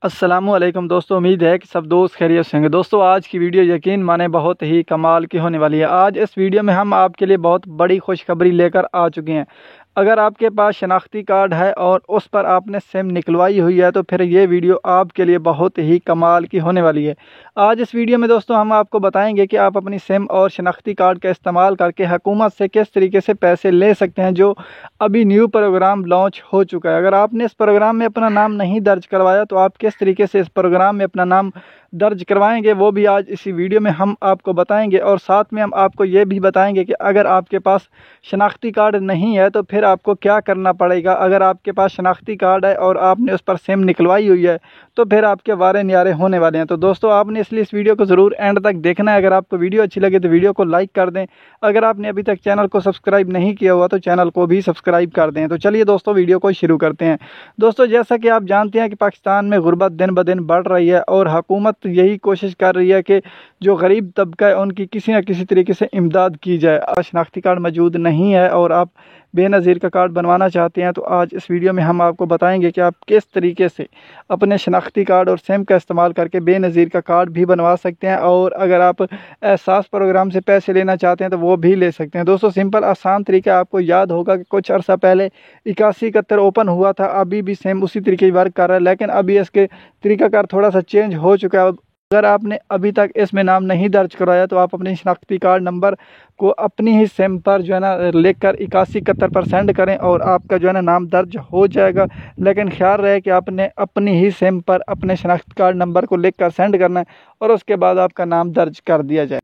अस्सलामुअलैकुम दोस्तों, उम्मीद है कि सब दोस्त खैरियत से होंगे। दोस्तों, आज की वीडियो यकीन माने बहुत ही कमाल की होने वाली है। आज इस वीडियो में हम आपके लिए बहुत बड़ी खुशखबरी लेकर आ चुके हैं। अगर आपके पास शनाख्ती कार्ड है और उस पर आपने सिम निकलवाई हुई है तो फिर ये वीडियो आपके लिए बहुत ही कमाल की होने वाली है। आज इस वीडियो में दोस्तों हम आपको बताएंगे कि आप अपनी सिम और शनाख्ती कार्ड का इस्तेमाल करके हुकूमत से किस तरीके से पैसे ले सकते हैं, जो अभी न्यू प्रोग्राम लॉन्च हो चुका है। अगर आपने इस प्रोग्राम में अपना नाम नहीं दर्ज करवाया तो आप किस तरीके से इस प्रोग्राम में अपना नाम दर्ज करवाएंगे, वो भी आज इसी वीडियो में हम आपको बताएंगे। और साथ में हम आपको ये भी बताएंगे कि अगर आपके पास शनाख्ती कार्ड नहीं है तो फिर आपको क्या करना पड़ेगा। अगर आपके पास शनाख्ती कार्ड है और आपने उस पर सिम निकलवाई हुई है तो फिर आपके वारे न्यारे होने वाले हैं। तो दोस्तों, आपने इसलिए इस वीडियो को ज़रूर एंड तक देखना है। अगर आपको वीडियो अच्छी लगे तो वीडियो को लाइक कर दें। अगर आपने अभी तक चैनल को सब्सक्राइब नहीं किया हुआ तो चैनल को भी सब्सक्राइब कर दें। तो चलिए दोस्तों, वीडियो को शुरू करते हैं। दोस्तों, जैसा कि आप जानते हैं कि पाकिस्तान में गुर्बत दिन ब दिन बढ़ रही है और हुकूमत यही कोशिश कर रही है कि जो गरीब तबका है उनकी किसी न किसी तरीके से इमदाद की जाए। शनाख्ती कार्ड मौजूद नहीं है और आप बेनज़ीर का कार्ड बनवाना चाहते हैं तो आज इस वीडियो में हम आपको बताएंगे कि आप किस तरीके से अपने शनाख्ती कार्ड और सिम का इस्तेमाल करके बेनज़ीर का कार्ड भी बनवा सकते हैं। और अगर आप एहसास प्रोग्राम से पैसे लेना चाहते हैं तो वो भी ले सकते हैं। दोस्तों, सिंपल आसान तरीका आपको याद होगा कि कुछ अर्सा पहले 8171 ओपन हुआ था, अभी भी सेम उसी तरीके वर्क कर रहा है, लेकिन अभी इसके तरीकाकार थोड़ा सा चेंज हो चुका है। अगर आपने अभी तक इसमें नाम नहीं दर्ज करवाया तो आप अपने शनाख्ती कार्ड नंबर को अपनी ही सिम पर जो है ना लिखकर 8171 पर सेंड करें और आपका जो है ना नाम दर्ज हो जाएगा। लेकिन ख्याल रहे कि आपने अपनी ही सिम पर अपने शनाख्ती कार्ड नंबर को लिखकर सेंड करना है और उसके बाद आपका नाम दर्ज कर दिया जाए।